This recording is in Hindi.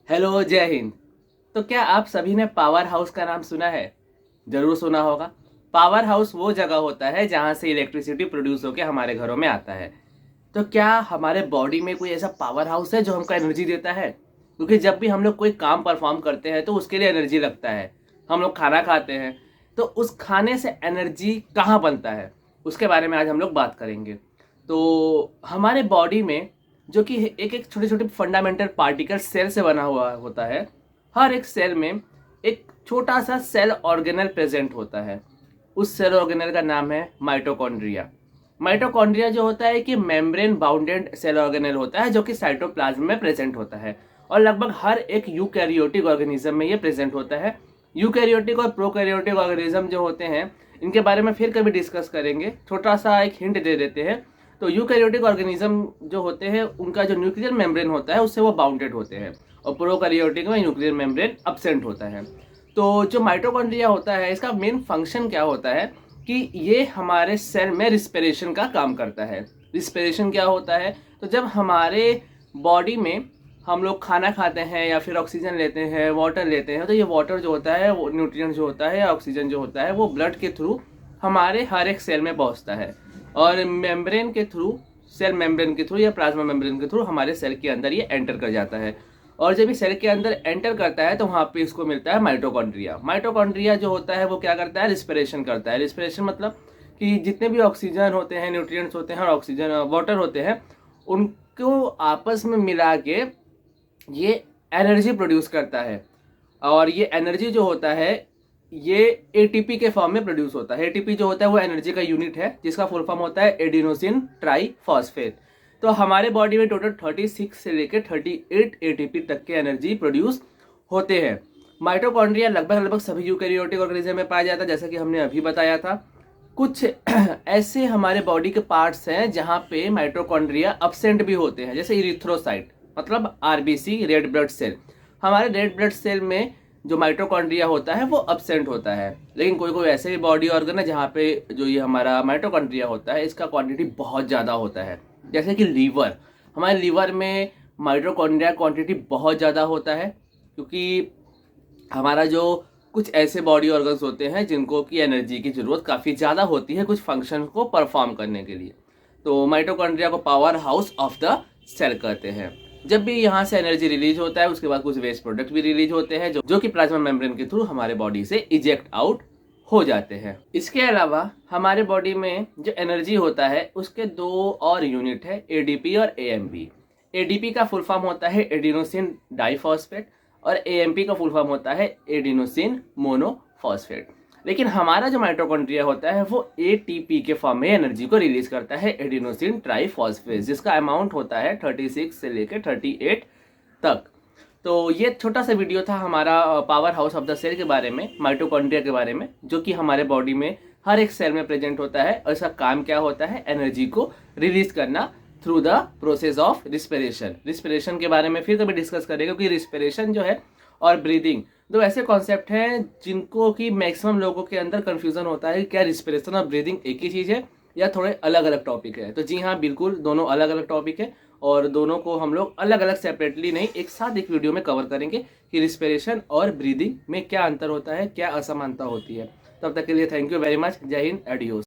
हेलो, जय हिंद। तो क्या आप सभी ने पावर हाउस का नाम सुना है? जरूर सुना होगा। पावर हाउस वो जगह होता है जहां से इलेक्ट्रिसिटी प्रोड्यूस होकर हमारे घरों में आता है। तो क्या हमारे बॉडी में कोई ऐसा पावर हाउस है जो हमको एनर्जी देता है? क्योंकि जब भी हम लोग कोई काम परफॉर्म करते हैं तो उसके लिए एनर्जी लगता है। हम लोग खाना खाते हैं, तो उस खाने से एनर्जी कहाँ बनता है, उसके बारे में आज हम लोग बात करेंगे। तो हमारे बॉडी में, जो कि एक एक छोटे छोटे फंडामेंटल पार्टिकल सेल से बना हुआ होता है, हर एक सेल में एक छोटा सा सेल ऑर्गेनल प्रेजेंट होता है। उस सेल ऑर्गेनल का नाम है माइटोकॉन्ड्रिया। माइटोकॉन्ड्रिया जो होता है कि मेम्ब्रेन बाउंडेड सेल ऑर्गेनल होता है, जो कि साइटोप्लाज्म में प्रेजेंट होता है। और लगभग हर एक यूकैरियोटिक ऑर्गेनिज्म में ये प्रेजेंट होता है। यूकैरियोटिक और प्रोकैरियोटिक ऑर्गेनिज्म जो होते हैं, इनके बारे में फिर कभी डिस्कस करेंगे। छोटा सा एक हिंट दे देते हैं। तो यूकैरियोटिक ऑर्गेनिज्म जो होते हैं, उनका जो न्यूक्लियर मेम्ब्रेन होता है उससे वो बाउंडेड होते हैं, और प्रोकैरियोटिक में न्यूक्लियर मेम्ब्रेन अब्सेंट होता है। तो जो माइटोकॉन्ड्रिया होता है, इसका मेन फंक्शन क्या होता है कि ये हमारे सेल में रिस्पिरेशन का काम करता है। रिस्पिरेशन क्या होता है? तो जब हमारे बॉडी में हम लोग खाना खाते हैं या फिर ऑक्सीजन लेते हैं, वाटर लेते हैं, तो ये वाटर जो होता है, वो न्यूट्रिएंट जो होता है या ऑक्सीजन जो होता है, वो ब्लड के थ्रू हमारे हर एक सेल में पहुंचता है। और मेम्ब्रेन के थ्रू, सेल मेम्ब्रेन के थ्रू या प्लाज्मा मेम्ब्रेन के थ्रू हमारे सेल के अंदर ये एंटर कर जाता है। और जब ये सेल के अंदर एंटर करता है तो वहाँ पे इसको मिलता है माइटोकॉन्ड्रिया। माइटोकॉन्ड्रिया जो होता है वो क्या करता है? रिस्पिरेशन करता है। रिस्पिरेशन मतलब कि जितने भी ऑक्सीजन होते हैं, न्यूट्रिएंट्स होते हैं और ऑक्सीजन वाटर होते हैं, उनको आपस में मिला के ये एनर्जी प्रोड्यूस करता है। और ये एनर्जी जो होता है, ये एटीपी के फॉर्म में प्रोड्यूस होता है। एटीपी जो होता है वो एनर्जी का यूनिट है, जिसका फुल फॉर्म होता है एडिनोसिन ट्राईफॉस्फेट। तो हमारे बॉडी में टोटल 36 से लेकर 38 एटीपी तक के एनर्जी प्रोड्यूस होते हैं। माइटोकॉन्ड्रिया लगभग लगभग सभी यूकैरियोटिक ऑर्गेनिज्म में पाया जाता है, जैसा कि हमने अभी बताया था। कुछ ऐसे हमारे बॉडी के पार्ट्स हैं जहां पे माइटोकॉन्ड्रिया अब्सेंट भी होते हैं, जैसे इरिथ्रोसाइट मतलब आरबीसी, रेड ब्लड सेल। हमारे रेड ब्लड सेल में जो माइटोकॉन्ड्रिया होता है वो अब्सेंट होता है। लेकिन कोई कोई ऐसे भी बॉडी ऑर्गन है जहाँ पे जो ये हमारा माइटोकॉन्ड्रिया होता है, इसका क्वांटिटी बहुत ज़्यादा होता है। जैसे कि लीवर, हमारे लीवर में माइटोकॉन्ड्रिया क्वांटिटी बहुत ज़्यादा होता है, क्योंकि हमारा जो कुछ ऐसे बॉडी ऑर्गन्स होते हैं जिनको की एनर्जी की ज़रूरत काफ़ी ज़्यादा होती है कुछ फंक्शन को परफॉर्म करने के लिए। तो माइटोकॉन्ड्रिया को powerhouse of the cell कहते हैं। जब भी यहाँ से एनर्जी रिलीज होता है, उसके बाद कुछ वेस्ट प्रोडक्ट भी रिलीज होते हैं जो कि प्लाज्मा मेम्ब्रेन के थ्रू हमारे बॉडी से इजेक्ट आउट हो जाते हैं। इसके अलावा हमारे बॉडी में जो एनर्जी होता है उसके दो और यूनिट है, एडीपी और एएमपी। एडीपी का फुल फॉर्म होता है एडिनोसिन डाइफॉस्फेट, और एएमपी का फुल फॉर्म होता है एडिनोसिन मोनोफॉस्फेट। लेकिन हमारा जो माइटोकॉन्ड्रिया होता है वो एटीपी के फॉर्म में एनर्जी को रिलीज करता है, एडिनोसिन ट्राईफॉस्फेट, जिसका अमाउंट होता है 36 से लेकर 38 तक। तो ये छोटा सा वीडियो था हमारा powerhouse of the cell के बारे में, माइटोकॉन्ड्रिया के बारे में, जो कि हमारे बॉडी में हर एक सेल में प्रेजेंट होता है। और इसका काम क्या होता है? एनर्जी को रिलीज करना through the process of respiration. Respiration के बारे में फिर कभी डिस्कस करेंगे, क्योंकि रिस्पिरेशन जो है और ब्रीदिंग दो ऐसे कॉन्सेप्ट हैं जिनको कि मैक्सिमम लोगों के अंदर कंफ्यूजन होता है कि क्या रिस्पिरेशन और ब्रीदिंग एक ही चीज़ है या थोड़े अलग अलग टॉपिक है। तो जी हाँ, बिल्कुल दोनों अलग अलग टॉपिक है, और दोनों को हम लोग अलग अलग सेपरेटली नहीं, एक साथ एक वीडियो में कवर करेंगे कि रिस्पिरेशन और ब्रीदिंग में क्या अंतर होता है, क्या असमानता होती है। तब तक के लिए थैंक यू वेरी मच। जय हिंद, एडियोस।